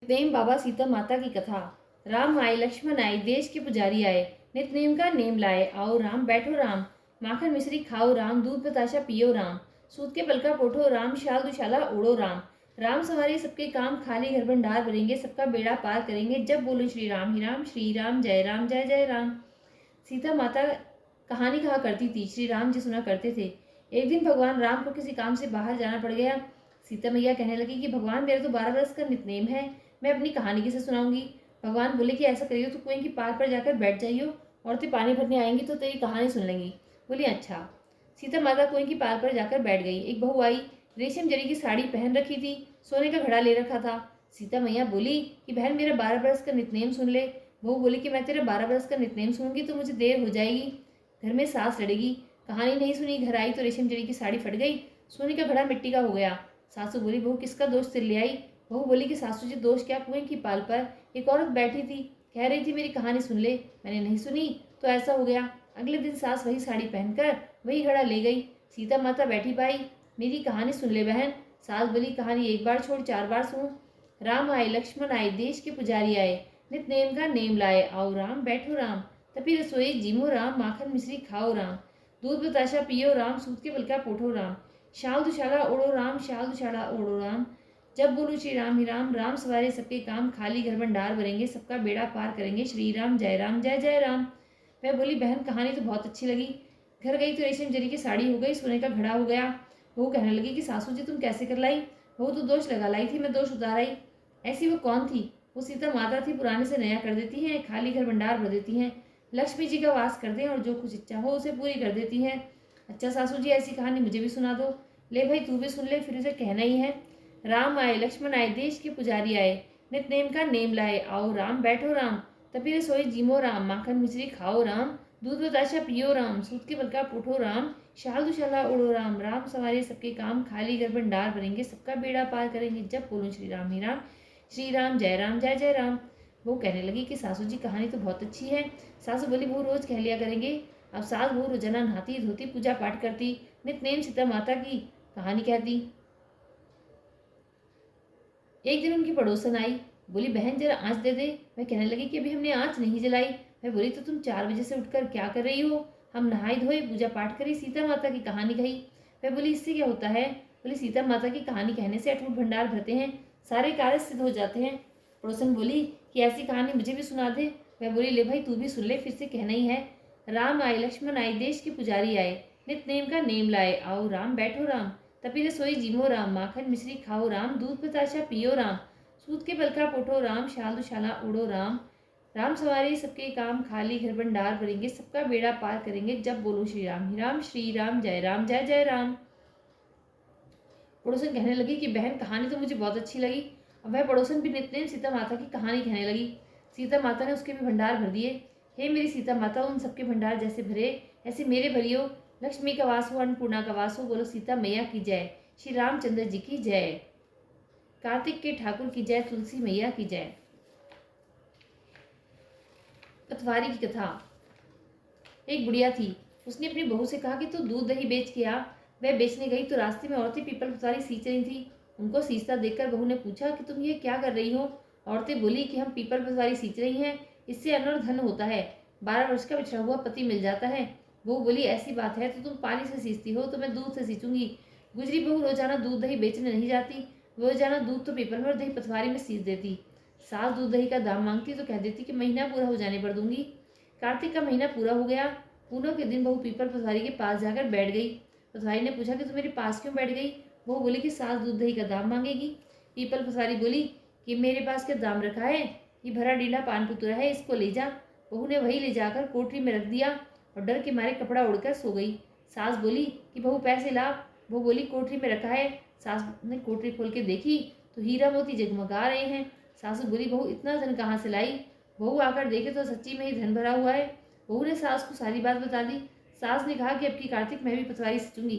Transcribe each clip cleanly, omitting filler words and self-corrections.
प्रेम बाबा सीता माता की कथा। राम आए लक्ष्मण आए देश के पुजारी आए, नित नेम का नेम लाए। आओ राम बैठो राम, माखन मिश्री खाओ राम, दूध बताशा पियो राम। सूत के पलका पोठो राम, शाल दुशाला ओढ़ो राम। राम सवारे सबके काम, खाली घर भंडार भरेंगे, सबका बेड़ा पार करेंगे। जब बोलो श्री राम ही राम, श्री राम जय जय राम। सीता माता कहानी कहा करती थी, श्री राम जी सुना करते थे। एक दिन भगवान राम को किसी काम से बाहर जाना पड़ गया। सीता मैया कहने लगी कि भगवान मेरा तो 12 बरस का नितनेम है, मैं अपनी कहानी किसे सुनाऊंगी। भगवान बोले कि ऐसा करियो तो कुएं की पार पर जाकर बैठ जाइयो, औरतें पानी भरने आएंगी तो तेरी कहानी सुन लेंगी। बोली अच्छा। सीता माता कुएं की पार पर जाकर बैठ गई। एक बहू आई, रेशम जरी की साड़ी पहन रखी थी, सोने का घड़ा ले रखा था। सीता मैया बोली कि बहन मेरा 12 बरस का नितनेम सुन ले। बहू बोली कि मैं तेरा 12 बरस का नितनेम सुनूंगी तो मुझे देर हो जाएगी, घर में सास लड़ेगी। कहानी नहीं सुनी, घर आई तो रेशम जरी की साड़ी फट गई, सोने का घड़ा मिट्टी का हो गया। सासू बोली बहू किसका दोष सिर ले आई। बहू बोली कि सासू जी दोष क्या, कुएं की पाल पर एक औरत बैठी थी, कह रही थी मेरी कहानी सुन ले, मैंने नहीं सुनी तो ऐसा हो गया। अगले दिन सास वही साड़ी पहनकर वही घड़ा ले गई। सीता माता बैठी पाई, मेरी कहानी सुन ले बहन। सास बोली कहानी एक बार छोड़ 4 बार सुन। राम आए लक्ष्मण आए देश के पुजारी आए, नित नेम का नेम लाए। आओ राम बैठो राम, तपी रसोई जीमो राम, माखन मिश्री खाओ राम, दूध बताशा पियो राम, सूत के बलका पोठो राम। शाल दुशाला ओढ़ो राम, शाल दुशाला ओढ़ो राम। जब बोलूं श्री राम ही राम, राम सवारे सबके काम, खाली घर भंडार भरेंगे, सबका बेड़ा पार करेंगे। श्री राम जय जय राम। मैं बोली बहन कहानी तो बहुत अच्छी लगी। घर गई तो रेशम जरी की साड़ी हो गई, सोने का घड़ा हो गया। वो कहने लगी कि सासू जी तुम कैसे कर लाई। वो तो दोष लगा लाई थी, मैं दोष उतार आई। ऐसी वो कौन थी। वो सीता माता थी, पुराने से नया कर देती हैं, खाली घर भंडार भर देती हैं, लक्ष्मी जी का वास करते हैं और जो कुछ इच्छा हो उसे पूरी कर देती हैं। अच्छा सासू जी ऐसी कहानी मुझे भी सुना दो। ले भाई तू भी सुन ले, फिर उसे कहना ही है। राम आए लक्ष्मण आए देश के पुजारी आए, नित नेम का नेम लाए। आओ राम बैठो राम, तपी रसोई जीमो राम, माखन मिश्री खाओ राम, दूध बताशा पियो राम, सूत के बलका पुठो राम, शाल दुशाला उड़ो राम। राम सवारे सबके काम, खाली घर भंडार भरेंगे, सबका बेड़ा पार करेंगे। जब बोलूं श्री राम ही राम, श्री राम जय जय राम। वो कहने लगी कि सासू जी कहानी तो बहुत अच्छी है। सासू बोली वो रोज कह लिया करेंगे। अब सास वो रोजाना नहाती धोती पूजा पाठ करती, नित्य सीता माता की कहानी कहती। एक दिन उनकी पड़ोसन आई, बोली बहन जरा आँच दे दे। मैं कहने लगी कि अभी हमने आँच नहीं जलाई। मैं बोली तो तुम 4 बजे से उठकर क्या कर रही हो। हम नहाई धोए पूजा पाठ करी, सीता माता की कहानी कही। मैं बोली इससे क्या होता है। बोली सीता माता की कहानी कहने से अटूट भंडार भरते हैं, सारे कार्य सिद्ध हो जाते हैं। पड़ोसन बोली कि ऐसी कहानी मुझे भी सुना दे। मैं बोली ले भाई तू भी सुन ले, फिर से कहना ही है। राम आए लक्ष्मण आए देश के पुजारी आए, नित नेम का नेम लाए। आओ राम बैठो राम, तपी रसोई जीमो राम, माखन मिश्री खाओ राम, दूध बताशा पियो राम, सूत के पलका पोठो राम, शाल दुशाला उड़ो राम। राम सवारे सबके काम, खाली घर भंडार भरेंगे, सबका बेड़ा पार करेंगे। जब बोलो श्री राम ही राम, श्री राम जय राम। पड़ोसन कहने लगी कि बहन कहानी तो मुझे बहुत अच्छी लगी। अब वह पड़ोसन भी नित्य सीता माता की कहानी कहने लगी। सीता माता ने उसके भी भंडार भर दिए। हे मेरी सीता माता, उन सबके भंडार जैसे भरे ऐसे मेरे भरियो। लक्ष्मी का वास हो, अन्नपूर्णा का वास हो, बोलो सीता मैया की जय, श्री रामचंद्र जी की जय, कार्तिक के ठाकुर की जय, तुलसी मैया की जय। पतवारी की कथा। एक बुढ़िया थी, उसने अपनी बहू से कहा कि तू दूध दही बेच के आ। वह बेचने गई तो रास्ते में औरतें पीपल पतवारी सींच रही थी। उनको सींचता देखकर बहू ने पूछा कि तुम ये क्या कर रही हो। औरतें बोली कि हम पीपल पतवारी सींच रही हैं, इससे अन्न और धन होता है, 12 वर्ष का बिछड़ा हुआ पति मिल जाता है। बहू बोली ऐसी बात है तो तुम पानी से सींचती हो तो मैं दूध से सींचूंगी। गुजरी बहू रोजाना दूध दही बेचने नहीं जाती, वो रोजाना दूध तो पीपल में और दही पतवारी में सींच देती। सास दूध दही का दाम मांगती तो कह देती कि महीना पूरा हो जाने पर दूंगी। कार्तिक का महीना पूरा हो गया। पूनम के दिन बहू पीपल पटवारी के पास जाकर बैठ गई। पटवारी ने पूछा कि तू मेरे पास क्यों बैठ गई। बहू बोली कि सास दूध दही का दाम मांगेगी। पीपल पटवारी बोली कि मेरे पास क्या दाम रखा है, ये भरा डीला पान पुतरा है, इसको ले जा। बहू ने वही ले जाकर कोठरी में रख दिया और डर के मारे कपड़ा उड़कर सो गई। सास बोली कि बहू पैसे ला। बहू बोली कोठरी में रखा है। सास ने कोठरी खोल के देखी तो हीरा मोती जगमगा रहे हैं। सासू बोली बहू इतना धन कहाँ से लाई। बहू आकर देखे तो सच्ची में ही धन भरा हुआ है। बहू ने सास को सारी बात बता दी। सास ने कहा कि अब की कार्तिक मैं भी पटवारी सींचूंगी।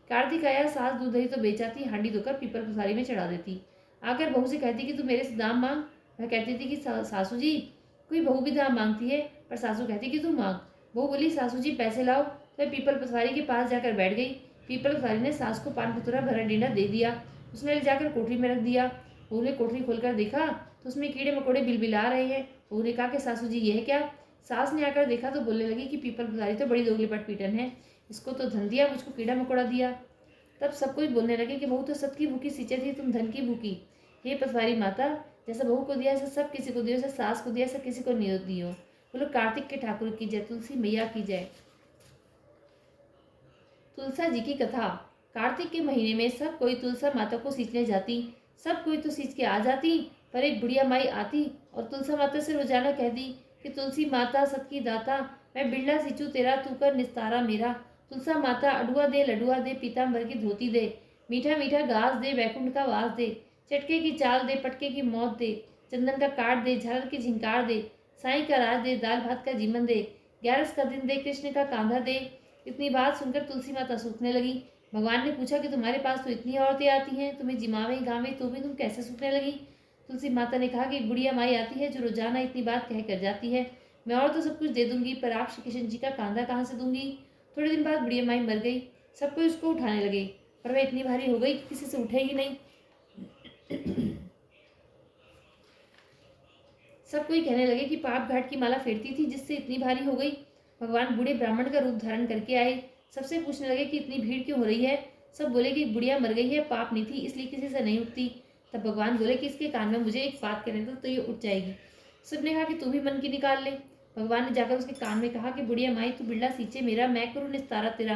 कार्तिक आया, सास दूध दही तो बेचाती, हांडी धोकर पीपल पटवारी में चढ़ा देती। आकर बहू से कहती कि तू मेरे से दाम मांग। वह कहती थी कि सासू जी, कोई बहू भी दाम मांगती है, पर सासू कहती कि तू मांग। बहू बोली सासू जी पैसे लाओ। वह पीपल पटवारी के पास जाकर बैठ गई। पीपल पटवारी ने सास को पान पुतरा भरा डीना दे दिया। उसने ले जाकर कोठरी में रख दिया। बहू ने कोठरी खोलकर देखा तो उसमें कीड़े मकोड़े बिलबिला रहे हैं। बहू ने कहा कि सासू जी यह क्या? सास ने आकर देखा तो बोलने लगी कि पीपल पधारी तो बड़ी दोगली पीटन है, इसको तो धन दिया, मुझको कीड़ा मकोड़ा दिया। तब सब कुछ बोलने लगे कि बहू तो सबकी भूखी सींचे थी, तुम धन की भूखी। हे पटवारी माता, जैसा बहू को दिया ऐसा सब किसी को दियो, जैसा सास को दिया ऐसा किसी को नहीं दियो। बोलो कार्तिक के ठाकुर की जय, तुलसी मैया की जय। तुलसा जी की कथा। कार्तिक के महीने में सब कोई तुलसा माता को सींचने जाती। सब कोई तो सींच के आ जाती, पर एक बुढ़िया माई आती और तुलसा माता से रोजाना कहती कि तुलसी माता सबकी दाता, मैं बिरला सींचू तेरा, तू कर निस्तारा मेरा। तुलसा माता अडुआ दे, लडुआ दे, पीताम्बर की धोती दे, मीठा मीठा घास दे, वैकुंठ का वास दे, चटके की चाल दे, पटके की मौत दे, चंदन का काट दे, झालर की झिंकार दे, साई का राज दे, दाल भात का जीवन दे, 11 का दिन दे, कृष्ण का कांधा दे। इतनी बात सुनकर तुलसी माता सूखने लगी। भगवान ने पूछा कि तुम्हारे पास तो इतनी औरतें आती हैं, तुम्हें जिमावे गावे तो भी तुम कैसे सूखने लगी? तुलसी माता ने कहा कि एक बुढ़िया माई आती है जो रोजाना इतनी बात कह कर जाती है। मैं और तो सब कुछ दे दूंगी, पर आप श्री कृष्ण जी का कांधा कहाँ से दूंगी? थोड़े दिन बाद बुढ़िया माई मर गई। सब कोई उसको उठाने लगे, पर वह इतनी भारी हो गई कि किसी से उठे ही नहीं। सब कोई कहने लगे कि पाप घाट की माला फेरती थी जिससे इतनी भारी हो गई। भगवान बूढ़े ब्राह्मण का रूप धारण करके आए। सबसे पूछने लगे कि इतनी भीड़ क्यों हो रही है? सब बोले कि बुढ़िया मर गई है, पाप नहीं थी इसलिए किसी से नहीं उठती। तब भगवान बोले कि इसके कान में मुझे एक बात कहने दो तो ये उठ जाएगी। सबने कहा कि तू भी मन की निकाल ले। भगवान ने जाकर उसके कान में कहा कि बुढ़िया माई तू बिरला सींचे मेरा, मैं करूँ निस्तारा तेरा।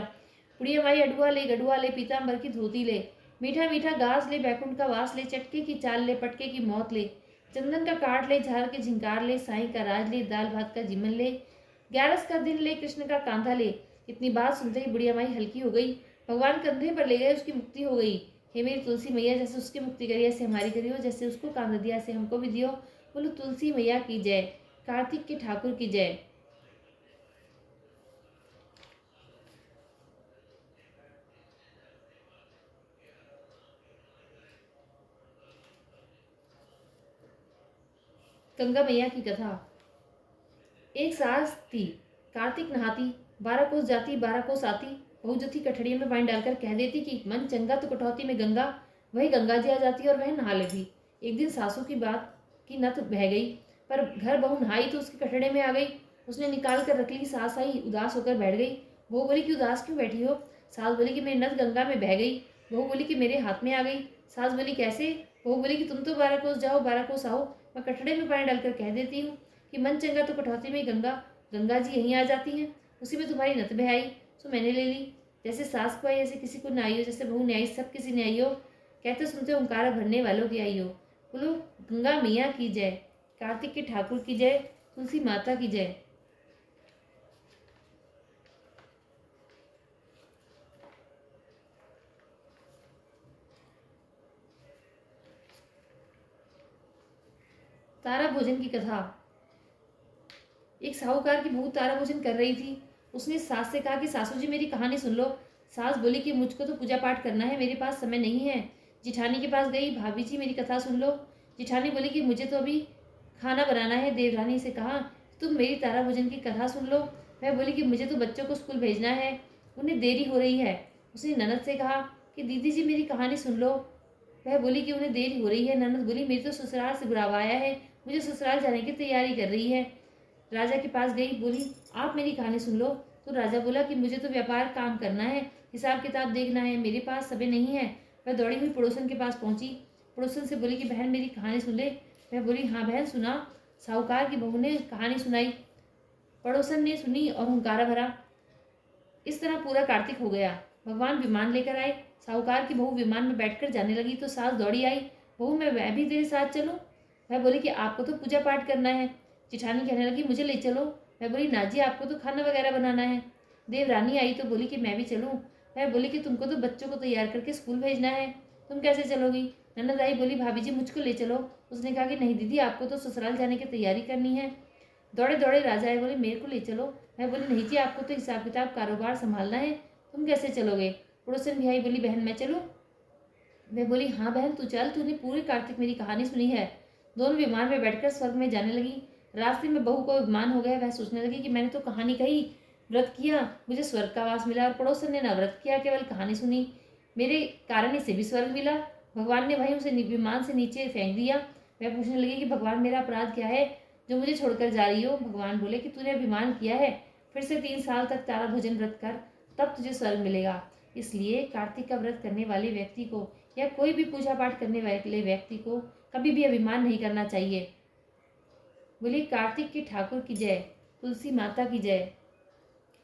बुढ़िया माई अडुआ ले, गडुआ ले, पीताम्बर की धोती ले, मीठा मीठा घास ले, बैकुंठ का वास ले, चटके की चाल ले, पटके की मौत ले, चंदन का काट ले, झार के झिंकार ले, साई का राज ले, दाल भात का जीवन ले, 11 का दिन ले, कृष्ण का कांधा ले। इतनी बात सुनते ही बुढ़िया माई हल्की हो गई। भगवान कंधे पर ले गए, उसकी मुक्ति हो गई। हे मेरी तुलसी मैया, जैसे उसकी मुक्ति करी ऐसे हमारी करियो, जैसे उसको कांधा दिया ऐसे हमको भी दियो। बोलो तुलसी मैया की जय, कार्तिक के ठाकुर की जय। गंगा मैया की कथा। एक सास थी, कार्तिक नहाती, 12 कोस जाती 12 कोस आती। बहू जो थी कठड़ियों में पानी डालकर कह देती कि मन चंगा तो कटौती में गंगा। वही गंगा जी आ जाती और वह नहा लेती। एक दिन सासू की बात की नत बह गई, पर घर बहू नहाई तो उसके कटड़े में आ गई। उसने निकाल कर रख ली। सास आई, उदास होकर बैठ गई। बहू बोली कि उदास क्यों बैठी हो? सास बोली कि मेरी नत गंगा में बह गई। बहू बोली कि मेरे हाथ में आ गई। सास बोली कैसे? बहू बोली कि तुम तो 12 कोस जाओ 12 कोस आओ, मैं कटड़े में पानी डालकर कह देती हूँ कि मन चंगा तो कटौती में गंगा। गंगा जी यहीं आ जाती हैं, उसी में तुम्हारी नत बह आई, सो मैंने ले ली। जैसे सास को आई ऐसे किसी को न आई हो, जैसे बहू ने आई सब किसी ने आई हो। कहते सुनते ओंकार भरने वालों की आई हो। बोलो गंगा मैया की जय, कार्तिक के ठाकुर की जय, तुलसी माता की जय। तारा भोजन की कथा। एक साहूकार की बहू तारा भोजन कर रही थी। उसने सास से कहा कि सासू जी मेरी कहानी सुन लो। सास बोली कि मुझको तो पूजा पाठ करना है, मेरे पास समय नहीं है। जिठानी के पास गई, भाभी जी मेरी कथा सुन लो। जिठानी बोली कि मुझे तो अभी खाना बनाना है। देवरानी से कहा तुम मेरी तारा भोजन की कथा सुन लो। वह बोली कि मुझे तो बच्चों को स्कूल भेजना है, उन्हें देरी हो रही है। उसने ननद से कहा कि दीदी जी मेरी कहानी सुन लो। वह बोली कि उन्हें देरी हो रही है। ननद बोली मेरी तो ससुराल से बुलावा आया है, मुझे ससुराल जाने की तैयारी कर रही है। राजा के पास गई, बोली आप मेरी कहानी सुन लो। तो राजा बोला कि मुझे तो व्यापार काम करना है, हिसाब किताब देखना है, मेरे पास समय नहीं है। वह दौड़ी हुई पड़ोसन के पास पहुंची। पड़ोसन से बोली कि बहन मेरी कहानी सुन ले। वह बोली हाँ बहन सुना। साहूकार की बहू ने कहानी सुनाई। पड़ोसन ने सुनी और हुंकारा भरा। इस तरह पूरा कार्तिक हो गया। भगवान विमान लेकर आए। साहूकार की बहू विमान में बैठकर जाने लगी तो सास दौड़ी आई, बहू मैं भी तेरे साथ चलूं? वह बोली कि आपको तो पूजा पाठ करना है। जिठानी कहने लगी मुझे ले चलो। मैं बोली ना जी आपको तो खाना वगैरह बनाना है। देवरानी आई तो बोली कि मैं भी चलूं। वह बोली कि तुमको तो बच्चों को तैयार करके स्कूल भेजना है, तुम कैसे चलोगी? ननद आई, बोली भाभी जी मुझको ले चलो। उसने कहा कि नहीं दीदी आपको तो ससुराल जाने की तैयारी करनी है। दौड़े दौड़े राजा आए, बोले मेरे को ले चलो। मैं बोली नहीं जी आपको तो हिसाब किताब कारोबार संभालना है, तुम कैसे चलोगे? पड़ोसन भी आई, बोली बहन मैं चलूँ? मैं बोली हाँ बहन तू चल, तूने पूरी कार्तिक मेरी कहानी सुनी है। दोनों विमान में बैठकर स्वर्ग में जाने लगी। रास्ते में बहू को विमान हो गया। वह सोचने लगी कि मैंने तो कहानी कही, व्रत किया, मुझे स्वर्ग का वास मिला, और पड़ोसन ने ना व्रत किया केवल कहानी सुनी, मेरे कारण इसे भी स्वर्ग मिला। भगवान ने वहीं उसे विमान से नीचे फेंक दिया। वह पूछने लगी कि भगवान मेरा अपराध क्या है जो मुझे छोड़कर जा रही हो। भगवान बोले कि तूने अभिमान किया है, फिर से 3 साल तक तारा भोजन व्रत कर, तब तुझे स्वर्ग मिलेगा। इसलिए कार्तिक का व्रत करने वाले व्यक्ति को या कोई भी पूजा पाठ करने वाले व्यक्ति को कभी भी अभिमान नहीं करना चाहिए। बोली कार्तिक के ठाकुर की जय, तुलसी माता की जय।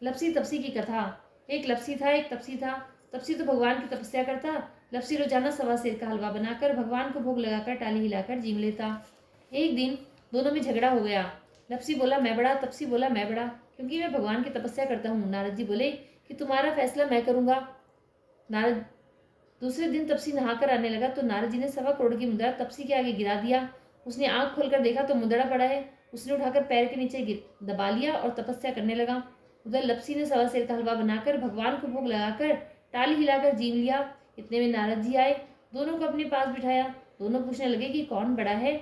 लपसी तपसी की कथा। एक लपसी था, एक तपसी था। तपसी तो भगवान की तपस्या करता। लपसी रोजाना 1.25 का हलवा बनाकर भगवान को भोग लगाकर टाली हिलाकर जीव लेता। एक दिन दोनों में झगड़ा हो गया। लपसी बोला मैं बड़ा, तपसी बोला मैं बड़ा, क्योंकि मैं भगवान की तपस्या करता हूँ। नारद जी बोले कि तुम्हारा फैसला मैं करूँगा। नारद दूसरे दिन तपसी नहाकर आने लगा तो नारद जी ने 1.25 करोड़ की मुद्रा तपसी के आगे गिरा दिया। उसने आंख खोलकर देखा तो मुद्रा पड़ा है। उसने उठाकर पैर के नीचे दबा लिया और तपस्या करने लगा। उधर लपसी ने 1.25 का हलवा बनाकर भगवान को भोग लगाकर टाली हिलाकर जीव लिया। इतने में नारद जी आए, दोनों को अपने पास बिठाया। दोनों पूछने लगे कि कौन बड़ा है।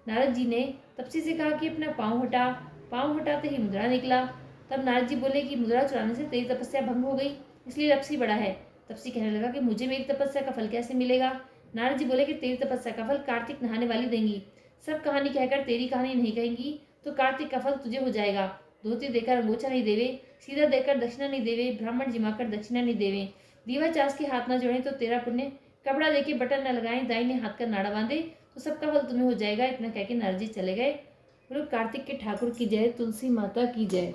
नारद जी ने तपसी से कहा कि अपना पाँव हटा। पाँव हटाते ही मुद्रा निकला। तब नारद जी बोले कि मुद्रा चुराने से तेरी तपस्या भंग हो गई, इसलिए लपसी बड़ा है। तपसी कहने लगा कि मुझे मेरी तपस्या का फल कैसे मिलेगा। नारद जी बोले कि तेरी तपस्या का फल कार्तिक नहाने वाली देंगी। सब कहानी कहकर तेरी कहानी नहीं कहेंगी तो कार्तिक का फल तुझे हो जाएगा। धोती देकर अंगोछा नहीं देवे, सीधा देकर दक्षिणा नहीं देवे, ब्राह्मण जिमाकर दक्षिणा नहीं देवे, दीवा चास के हाथ न जोड़े तो तेरा पुण्य, कपड़ा देके बटन न लगाए, दाहिने हाथ का नाड़ा बांधे तो सबका फल तुम्हें हो जाएगा। इतना कहकर नारद जी चले गए। बोलो कार्तिक के ठाकुर की जय, तुलसी माता की जय।